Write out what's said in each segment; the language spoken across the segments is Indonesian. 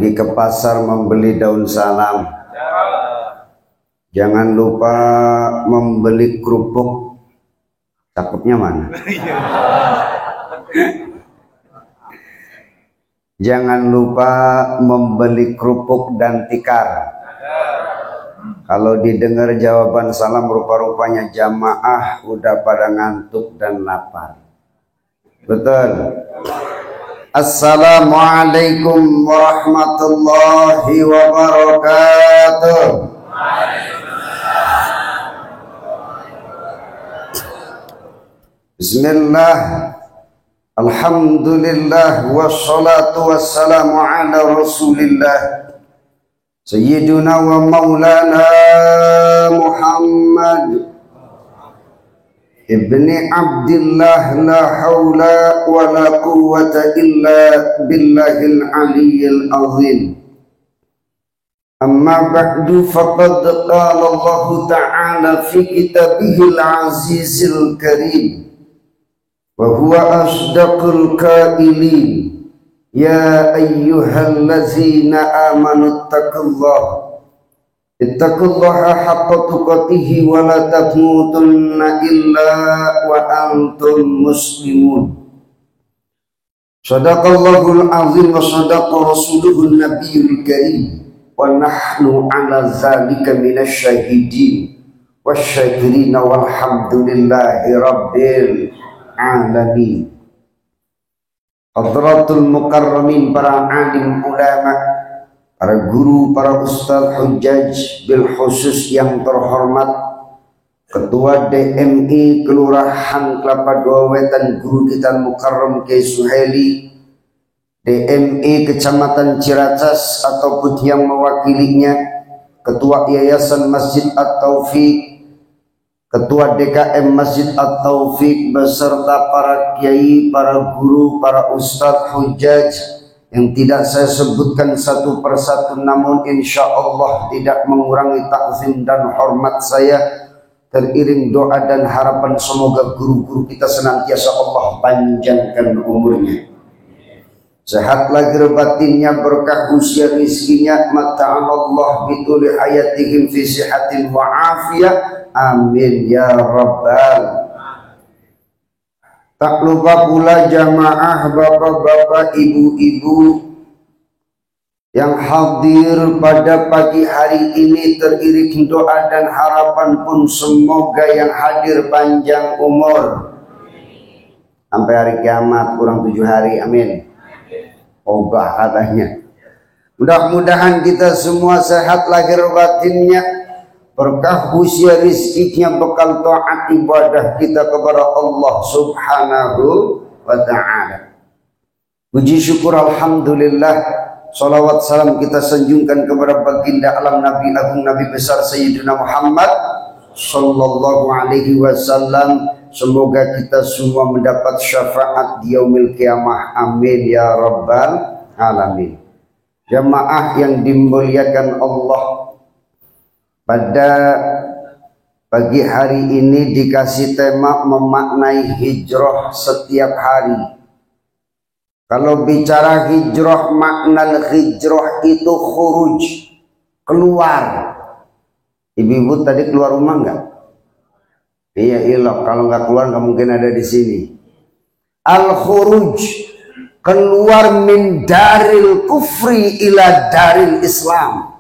Pergi ke pasar membeli daun salam. Jangan lupa membeli kerupuk. Takutnya mana? Jangan lupa membeli kerupuk dan tikar. Kalau didengar jawaban salam rupa-rupanya jamaah udah pada ngantuk dan lapar. Betul. Assalamualaikum warahmatullahi wabarakatuh. Bismillah. Alhamdulillah wassalatu wassalamu ala Rasulillah Sayyiduna wa maulana Muhammad ibni Abdillah, la hawla wa la quwwata illa billahil aliyyil azim. Amma ba'du, faqad qala Allah ta'ala fi kitabihil azizil karim wa huwa asdaqul qailin. Ya ayyuhallazina amanu ittaqullaha haqqa tuqatih wa la tamutunna illa wa antum muslimun. Shadaqallahul azim wa shadaqa rasuluhun nabiyul karim wa nahnu ala zalika minasy syahidin wasyakirin walhamdulillahi rabbil alamin. Hadratul mukarramin, para alim ulama, para guru, para ustadz hujjaj bil khusus yang terhormat, Ketua DMI Kelurahan Kelapa Dua Wetan Guru kita Mukarram Kiai Suhaili, DMI Kecamatan Ciracas ataupun yang mewakilinya, Ketua Yayasan Masjid At-Taufiq, Ketua DKM Masjid At-Taufiq beserta para kiai, para guru, para ustadz hujjaj yang tidak saya sebutkan satu persatu, namun insya Allah tidak mengurangi takzim dan hormat saya, teriring doa dan harapan semoga guru-guru kita senantiasa Allah panjangkan umurnya, sehat lahir batinnya, berkah usia rizkinya, mata'alallah bituli hayatihim fi sihatin wa afiyah. Amin ya rabbal. Tak lupa pula jamaah bapak-bapak, ibu-ibu yang hadir pada pagi hari ini, teriring doa dan harapan pun semoga yang hadir panjang umur sampai hari kiamat, kurang 7 hari. Amin. Ogah katanya. Mudah-mudahan kita semua sehat lahir batinnya, berkah usia rizkinya, bekal taat ibadah kita kepada Allah subhanahu wa ta'ala. Puji syukur alhamdulillah, salawat salam kita sanjungkan kepada baginda alam Nabi agung, Nabi besar Sayyidina Muhammad sallallahu alaihi wasallam. Semoga kita semua mendapat syafaat di yaumil qiyamah. Amin ya rabbal alamin. Jamaah yang dimuliakan Allah, pada pagi hari ini dikasih tema memaknai hijrah setiap hari. Kalau bicara hijrah, makna hijrah itu khuruj, keluar. Ibu-ibu tadi keluar rumah enggak? Iya, ilah. Kalau enggak keluar enggak mungkin ada di sini. Al-khuruj, keluar min daril kufri ila daril Islam.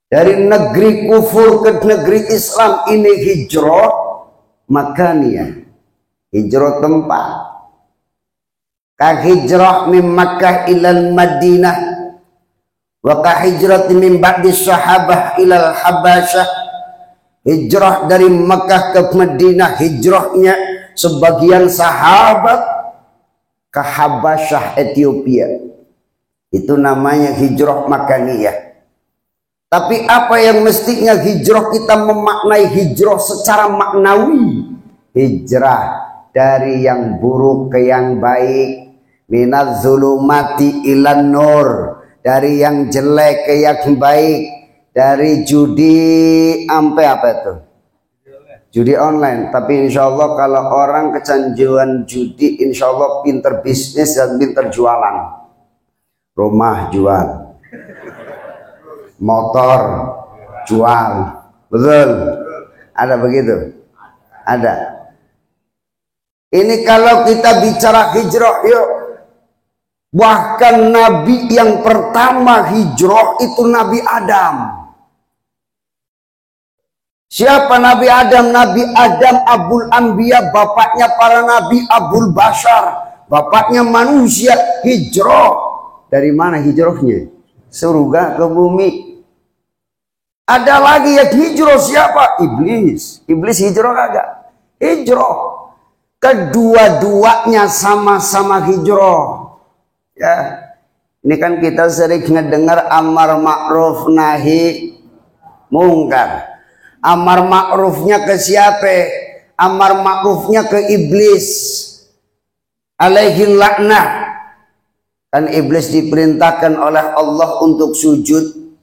Dari negeri kufur ke negeri Islam, ini hijrah makaniyah, hijrah tempat. Ka hijrah min Makkah ilal Madinah, wa ka hijrah min ba'di sahabah ilal Habasyah. Hijrah dari Makkah ke Madinah, hijrahnya sebagian sahabat ke Habasyah Ethiopia. Itu namanya hijrah makaniyah. Tapi apa yang mestinya hijrah, kita memaknai hijrah secara maknawi. Hijrah dari yang buruk ke yang baik. Minaz zulumati ilan nur. Dari yang jelek ke yang baik. Dari judi sampai apa itu? Judi online. Tapi insya Allah kalau orang kecanduan judi, insya Allah pinter bisnis dan pinter jualan. Rumah jual, motor jual, betul? Ada begitu? Ada. Ini kalau kita bicara hijrah, yuk. Bahkan Nabi yang pertama hijrah itu Nabi Adam. Siapa Nabi Adam? Nabi Adam Abul Anbiya, bapaknya para nabi, Abul Bashar, bapaknya manusia. Hijrah. Dari mana hijrahnya? Surga ke bumi. Ada lagi yang hijrah, siapa? Iblis. Iblis hijrah kagak? Hijrah. Kedua-duanya sama-sama hijrah. Ya, ini kan kita sering ngedengar amar ma'ruf nahi mungkar. Amar ma'rufnya ke siapa? Amar ma'rufnya ke iblis. Alaihi laknah. Kan iblis diperintahkan oleh Allah untuk sujud.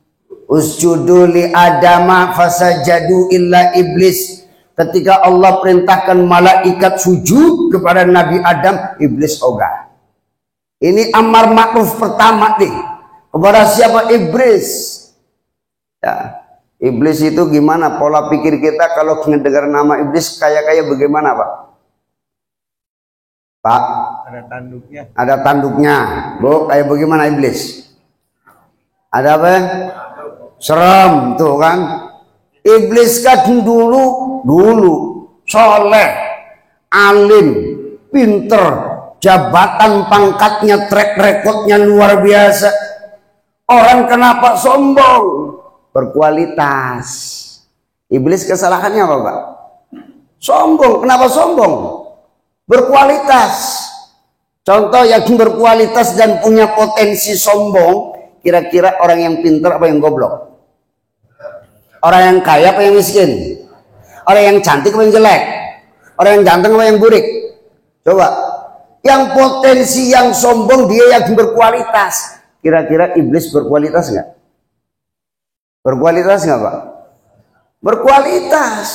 Usjudu li adama fasajadu illa iblis. Ketika Allah perintahkan malaikat sujud kepada Nabi Adam, iblis ogah. Ini amar ma'ruf pertama nih. Kepada siapa? Iblis. Ya. Iblis itu gimana pola pikir kita kalau mendengar nama iblis kayak bagaimana, Pak? Pak? Ada tanduknya. Ada tanduknya. Bu, kayak bagaimana iblis? Ada apa? Serem tuh kan. Iblis kan dulu soleh, alim, pinter, jabatan pangkatnya, track recordnya luar biasa. Orang kenapa sombong? Berkualitas. Iblis kesalahannya apa, Pak? Sombong. Kenapa sombong? Berkualitas. Contoh yang berkualitas dan punya potensi sombong, kira-kira orang yang pintar apa yang goblok? Orang yang kaya apa yang miskin? Orang yang cantik apa yang jelek? Orang yang ganteng apa yang burik? Coba. Yang potensi yang sombong dia yang berkualitas. Kira-kira iblis berkualitas nggak? Berkualitas nggak, Pak? Berkualitas.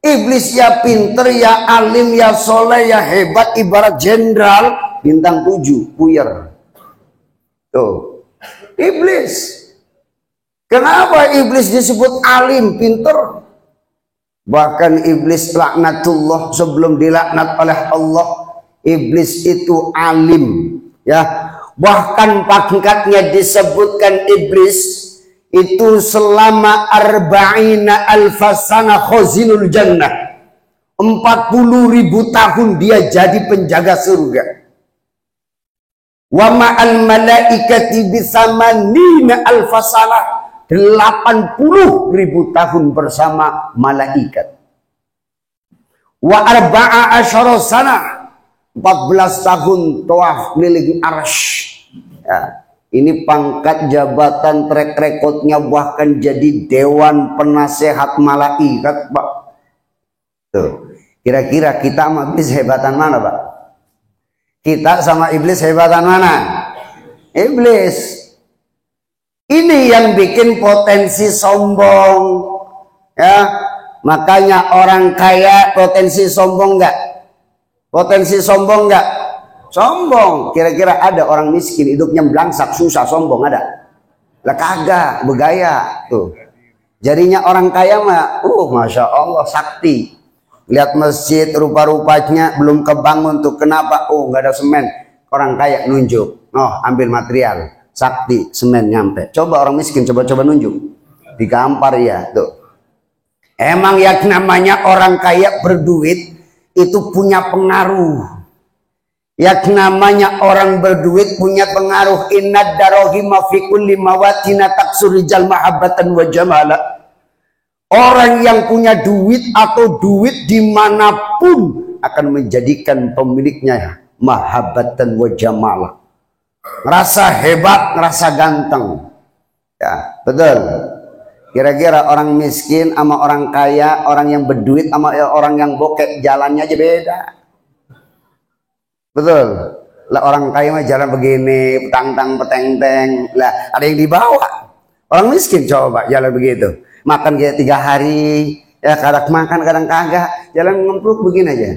Iblis ya pinter, ya alim, ya soleh, ya hebat, ibarat jenderal bintang 7, puyer. Tuh, iblis. Kenapa iblis disebut alim, pinter? Bahkan iblis laknatullah, sebelum dilaknat oleh Allah, iblis itu alim, ya. Bahkan pangkatnya disebutkan iblis itu selama arba'ina alfasana khazinul jannah, 40.000 tahun dia jadi penjaga surga. Wa ma'al malaikati bisamanina alfasana, 80.000 tahun bersama malaikat. Wa arba'a asyara sana, 14 tahun tawaf keliling arsy. Ya. Ini pangkat jabatan, track recordnya bahkan jadi dewan penasehat malaikat, Pak. Tuh, kira-kira kita sama iblis hebatan mana, Pak? Kita sama iblis hebatan mana? Iblis. Ini yang bikin potensi sombong, ya. Makanya orang kaya potensi sombong nggak? Potensi sombong nggak? Sombong. Kira-kira ada orang miskin hidupnya belangsak susah sombong ada? Lah kagak, bergaya tuh. Jadinya orang kaya mah, masya Allah sakti. Lihat masjid rupa-rupanya belum kebangun tuh, kenapa? Nggak ada semen. Orang kaya nunjuk, ambil material, sakti, semen nyampe. Coba orang miskin coba nunjuk, digampar ya tuh. Emang ya namanya orang kaya berduit itu punya pengaruh. Yang namanya orang berduit punya pengaruh. Inna darahima fi kulli mawatina taksurijal mahabbatan wa jamala. Orang yang punya duit atau duit dimanapun akan menjadikan pemiliknya mahabbatan wa jamala. Ngerasa hebat, ngerasa ganteng. Ya, betul. Kira-kira orang miskin sama orang kaya, orang yang berduit sama orang yang bokek jalannya aja beda. Betul. Lah orang kaya mah jalan begini, petang-tang peteng-teng. Lah ada yang dibawa. Orang miskin coba jalan begitu. Makan kayak 3 hari, ya kadang makan kadang kagak. Jalan ngempluk begini aja.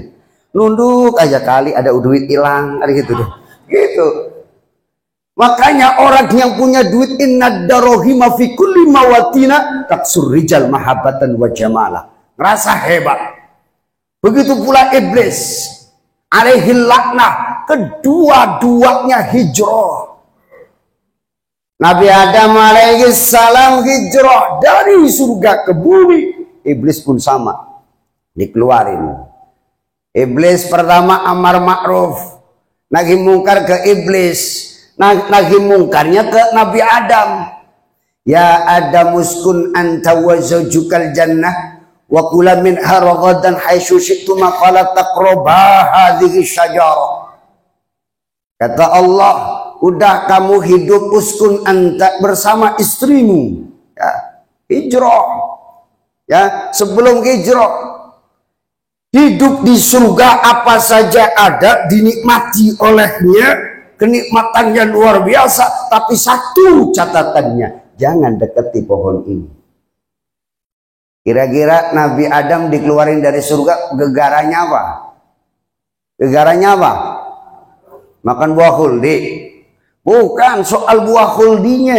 Nunduk aja kali ada duit hilang, ada gitu deh. Gitu. Makanya orang yang punya duit, inna darohima fi kulli mawatina taksur rijal mahabbatan wa jamala. Ngerasa hebat. Begitu pula iblis alaihi laknah, kedua-duanya hijrah. Nabi Adam alaihi salam hijrah dari surga ke bumi. Iblis pun sama, dikeluarin. Iblis pertama amar ma'ruf, nahi mungkar ke iblis, nahi mungkarnya ke Nabi Adam. Ya Adam uskun anta wa zawjukal jannah wa kula minha ragadan haitsu syi'tuma fala taqraba hadhihi syajarah. Kata Allah, udah kamu hidup uskun anta bersama istrimu, ya, hijrah, ya, sebelum hijrah hidup di surga apa saja ada dinikmati olehnya, kenikmatannya luar biasa, tapi satu catatannya, jangan dekati pohon ini. Kira-kira Nabi Adam dikeluarin dari surga, gegarannya apa? Gegarannya apa? Makan buah khuldi. Bukan soal buah khuldinya,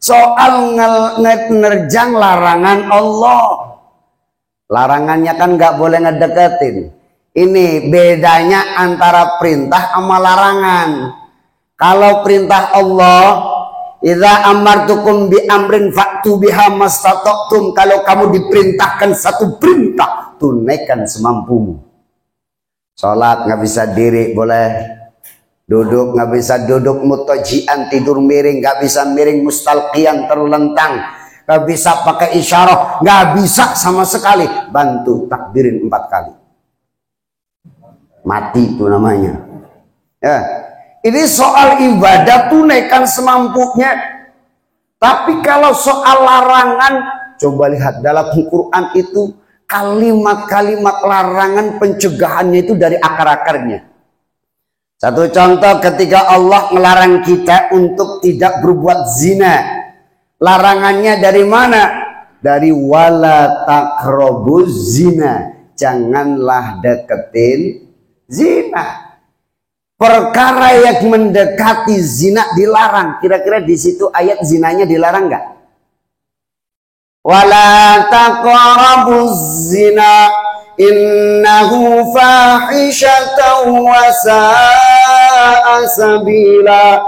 soal nerjang larangan Allah. Larangannya kan nggak boleh ngedeketin. Ini bedanya antara perintah sama larangan. Kalau perintah Allah, idza amartukum bi amrin fa'tu biha mastata'tum. Kalau kamu diperintahkan satu perintah, tunaikan semampumu. Sholat nggak bisa diri boleh, duduk nggak bisa duduk mutajian, tidur miring nggak bisa miring, mustalqiyan terlentang, nggak bisa pakai isyarah, nggak bisa sama sekali. Bantu takbirin 4 kali, mati itu namanya. Ya, ini soal ibadah, tunaikan semampunya. Tapi kalau soal larangan, coba lihat dalam Al-Quran itu kalimat-kalimat larangan pencegahannya itu dari akar-akarnya. Satu contoh, ketika Allah melarang kita untuk tidak berbuat zina, larangannya dari mana? Dari wala taqrabuz zina, janganlah deketin zina. Perkara yang mendekati zina dilarang. Kira-kira di situ ayat zinanya dilarang nggak? Wala taqrabuz zina innahu fahisyatan wa sa'a sabila.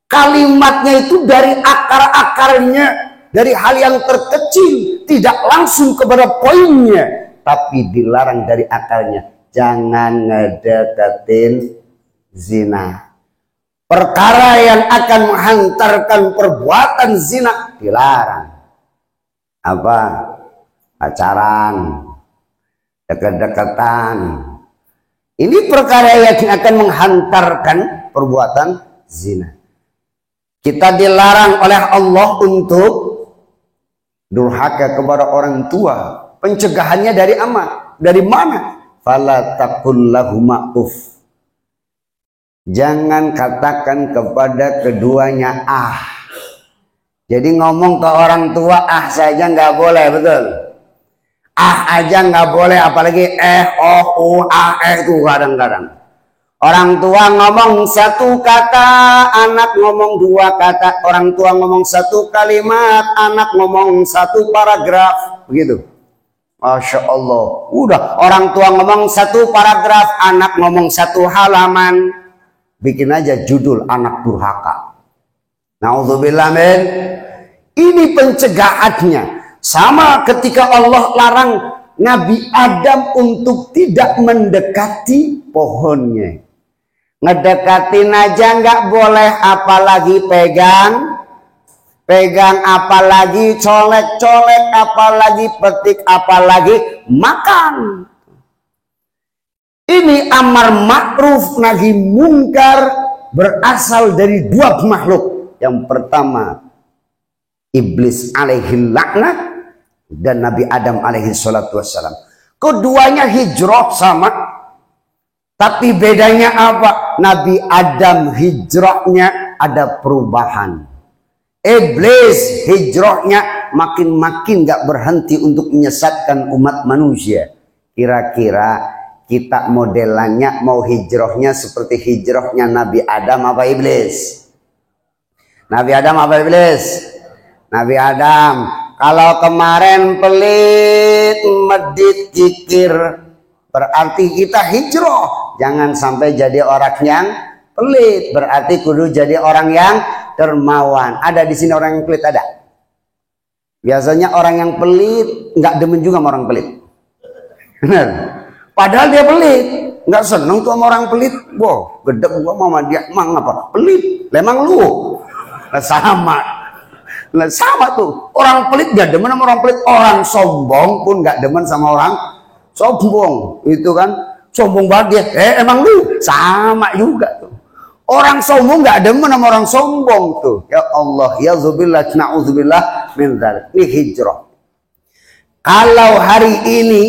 Kalimatnya itu dari akar-akarnya, dari hal yang terkecil, tidak langsung kepada poinnya, tapi dilarang dari akarnya. Jangan ngedeketin zina. Perkara yang akan menghantarkan perbuatan zina dilarang. Apa? Pacaran, deket-deketan. Ini perkara yang akan menghantarkan perbuatan zina. Kita dilarang oleh Allah untuk durhaka kepada orang tua. Pencegahannya dari dari mana? Fala taqul lahuma uff. Jangan katakan kepada keduanya ah. Jadi ngomong ke orang tua ah saja nggak boleh, betul? Ah aja nggak boleh, apalagi oh itu kadang-kadang. Orang tua ngomong satu kata, anak ngomong 2 kata. Orang tua ngomong 1 kalimat, anak ngomong 1 paragraf. Begitu. Masya Allah. Udah, orang tua ngomong 1 paragraf, anak ngomong 1 halaman. Bikin aja judul anak durhaka. Na'udzubillah min. Ini pencegahannya. Sama ketika Allah larang Nabi Adam untuk tidak mendekati pohonnya. Ngedekatin aja nggak boleh, apalagi pegang, apalagi colek-colek, apalagi petik, apalagi makan. Ini amar ma'ruf nahi mungkar berasal dari 2 makhluk. Yang pertama iblis alaihi laknat dan Nabi Adam alaihi salatu wassalam. Keduanya hijrah sama. Tapi bedanya apa? Nabi Adam hijrahnya ada perubahan. Iblis hijrahnya makin-makin gak berhenti untuk menyesatkan umat manusia. Kira-kira kita modelannya mau hijrahnya seperti hijrahnya Nabi Adam apa iblis? Nabi Adam apa iblis? Nabi Adam. Kalau kemarin pelit, medit, kikir, berarti kita hijrah. Jangan sampai jadi orang yang pelit. Berarti kudu jadi orang yang dermawan. Ada di sini orang yang pelit ada? Biasanya orang yang pelit nggak demen juga sama orang pelit. Benar. Padahal dia pelit, nggak seneng tuh sama orang pelit. Wow, gedek gua sama dia, emang apa? Pelit. Lemang lu. Nah, sama tuh. Orang pelit nggak demen sama orang pelit. Orang sombong pun nggak demen sama orang sombong. Itu kan sombong banget dia. Emang lu sama juga tuh. Orang sombong nggak demen sama orang sombong tuh. Ya Allah, ya zubillah, na'udzubillah min dzalik. Ini hijrah. Kalau hari ini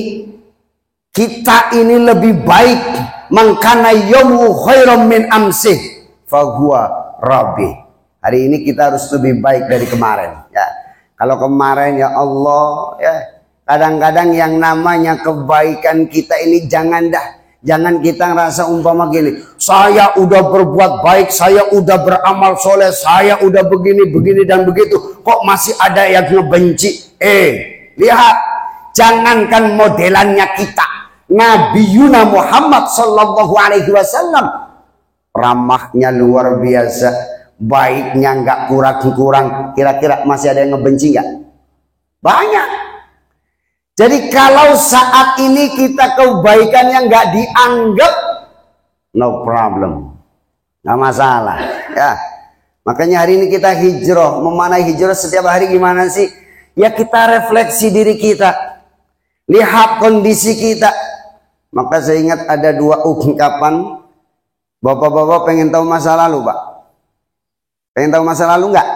kita ini lebih baik, mangkana yamu khairam min amsih fahuwa rabbi. Hari ini kita harus lebih baik dari kemarin. Ya, kalau kemarin ya Allah, ya kadang-kadang yang namanya kebaikan kita ini jangan kita ngerasa umpama gini, saya udah berbuat baik, saya udah beramal soleh, saya udah begini dan begitu, kok masih ada yang ngebenci. Lihat, jangankan modelannya kita, Nabi Yuna Muhammad sallallahu alaihi wasallam ramahnya luar biasa, baiknya nggak kurang. Kira-kira masih ada yang ngebenci nggak? Banyak. Jadi kalau saat ini kita kebaikannya nggak dianggap, no problem, nggak masalah. Ya, makanya hari ini kita hijrah. Memanai hijrah setiap hari gimana sih? Ya kita refleksi diri kita, lihat kondisi kita. Maka saya ingat ada dua ungkapan. Bapak-bapak pengen tahu masa lalu, Pak? Pengen tahu masa lalu nggak?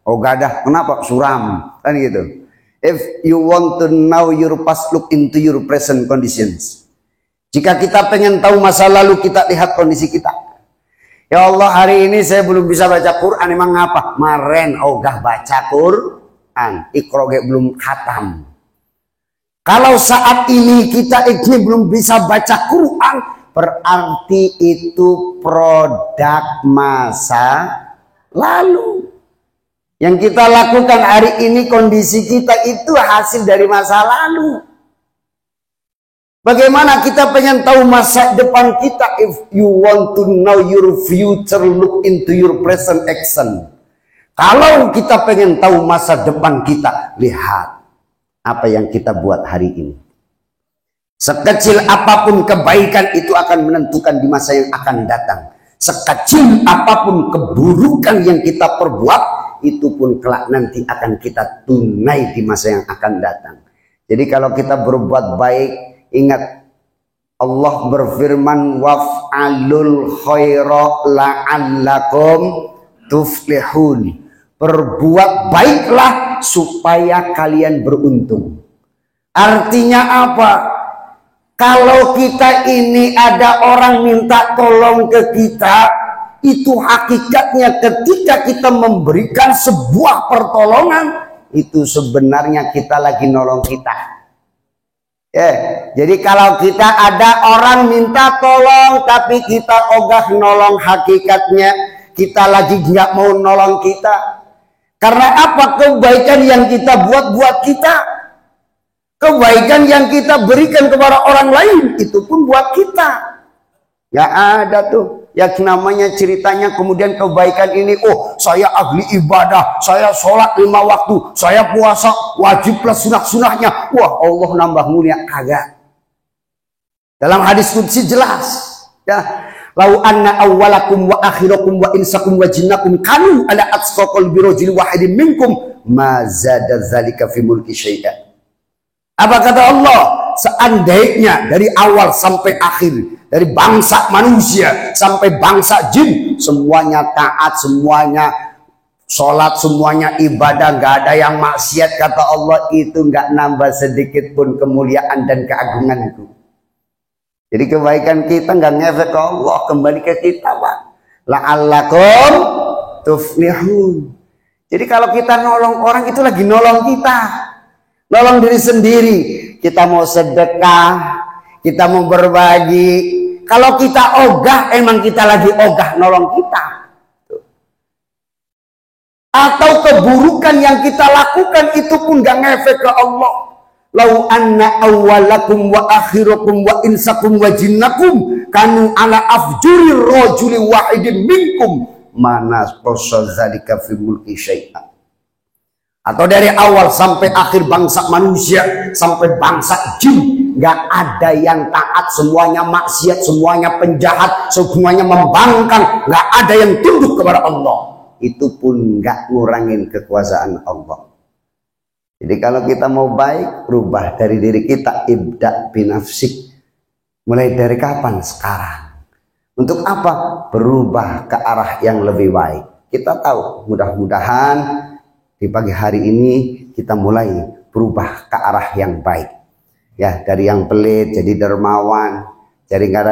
Oh gak ada. Kenapa? Suram. Kan gitu. If you want to know your past, look into your present conditions. Jika kita pengen tahu masa lalu, kita lihat kondisi kita. Ya Allah, hari ini saya belum bisa baca Quran. Emang ngapa? Maren ogah baca Quran. Ikroge belum khatam. Kalau saat ini kita ini belum bisa baca Quran, berarti itu produk masa lalu. Yang kita lakukan hari ini, kondisi kita itu hasil dari masa lalu. Bagaimana kita pengen tahu masa depan kita? If you want to know your future, look into your present action. Kalau kita pengen tahu masa depan kita, lihat apa yang kita buat hari ini. Sekecil apapun kebaikan itu akan menentukan di masa yang akan datang. Sekecil apapun keburukan yang kita perbuat, itu pun kelak nanti akan kita tunai di masa yang akan datang. Jadi kalau kita berbuat baik, ingat Allah berfirman, waf'alul khaira la'allakum tuflihun. Berbuat baiklah supaya kalian beruntung. Artinya apa? Kalau kita ini ada orang minta tolong ke kita, itu hakikatnya ketika kita memberikan sebuah pertolongan, itu sebenarnya kita lagi nolong kita. Jadi kalau kita ada orang minta tolong, tapi kita ogah nolong, hakikatnya kita lagi nggak mau nolong kita. Karena apa? Kebaikan yang kita buat kita. Kebaikan yang kita berikan kepada orang lain, itu pun buat kita. Gak ada tuh yang namanya ceritanya kemudian kebaikan ini, oh saya ahli ibadah, saya sholat 5 waktu, saya puasa wajib plus sunah-sunahnya, wah Allah nambah mulia. Kagak. Dalam hadis qudsi jelas, ya, lau anna awwalakum wa akhirakum wa insakum wa jinnakum kanu ala atqaqal birajil wahidin minkum ma zada dzalika fi mulki syai'a. Apa kata Allah? Seandainya dari awal sampai akhir, dari bangsa manusia sampai bangsa jin, semuanya taat, semuanya sholat, semuanya ibadah, gak ada yang maksiat, kata Allah, itu gak nambah sedikit pun kemuliaan dan keagungan itu. Jadi kebaikan kita gak ngefek ke Allah, kembali ke kita, Pak. La'allakum tuflihun. Jadi kalau kita nolong orang, itu lagi nolong kita, nolong diri sendiri. Kita mau sedekah, kita mau berbagi. Kalau kita ogah, emang kita lagi ogah nolong kita. Atau keburukan yang kita lakukan itu pun gak ngefek ke Allah. Lau anna awwalakum wa akhirakum wa insakum wa jinnakum kanu ala afjuri rajuli wahidin minkum mana qasa zalika fi mulki syai'an. Atau dari awal sampai akhir bangsa manusia sampai bangsa jin, gak ada yang taat, semuanya maksiat, semuanya penjahat, semuanya membangkang, gak ada yang tunduk kepada Allah. Itu pun gak ngurangin kekuasaan Allah. Jadi kalau kita mau baik, rubah dari diri kita, ibda binafsik. Mulai dari kapan? Sekarang. Untuk apa? Berubah ke arah yang lebih baik. Kita tahu, mudah-mudahan di pagi hari ini kita mulai berubah ke arah yang baik. Ya, dari yang pelit jadi dermawan, jadi nggak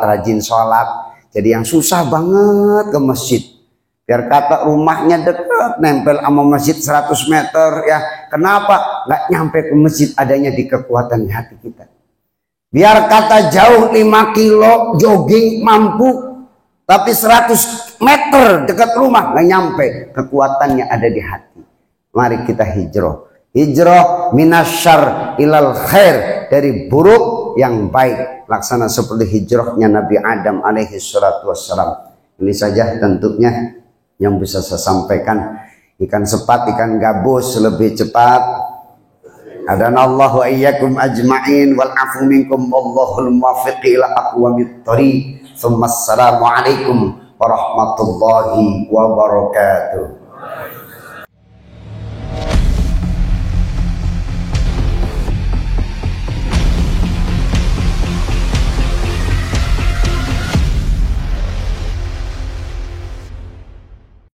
rajin sholat, jadi yang susah banget ke masjid. Biar kata rumahnya dekat, nempel sama masjid 100 meter ya. Kenapa? Nggak nyampe ke masjid, adanya di kekuatan hati kita. Biar kata jauh 5 kilo jogging mampu, tapi 100 meter dekat rumah nggak nyampe. Kekuatannya ada di hati. Mari kita hijrah. Hijrah minasyar ilal khair, dari buruk yang baik. Laksana seperti hijrahnya Nabi Adam alaihi salatu wassalam. Ini saja tentunya yang bisa saya sampaikan. Ikan sepat, ikan gabus lebih cepat. Adanallahu iyyakum ajma'in wal afu minkum wallahul muwaffiq ila aqwamit thoriq. Assalamualaikum warahmatullahi wabarakatuh.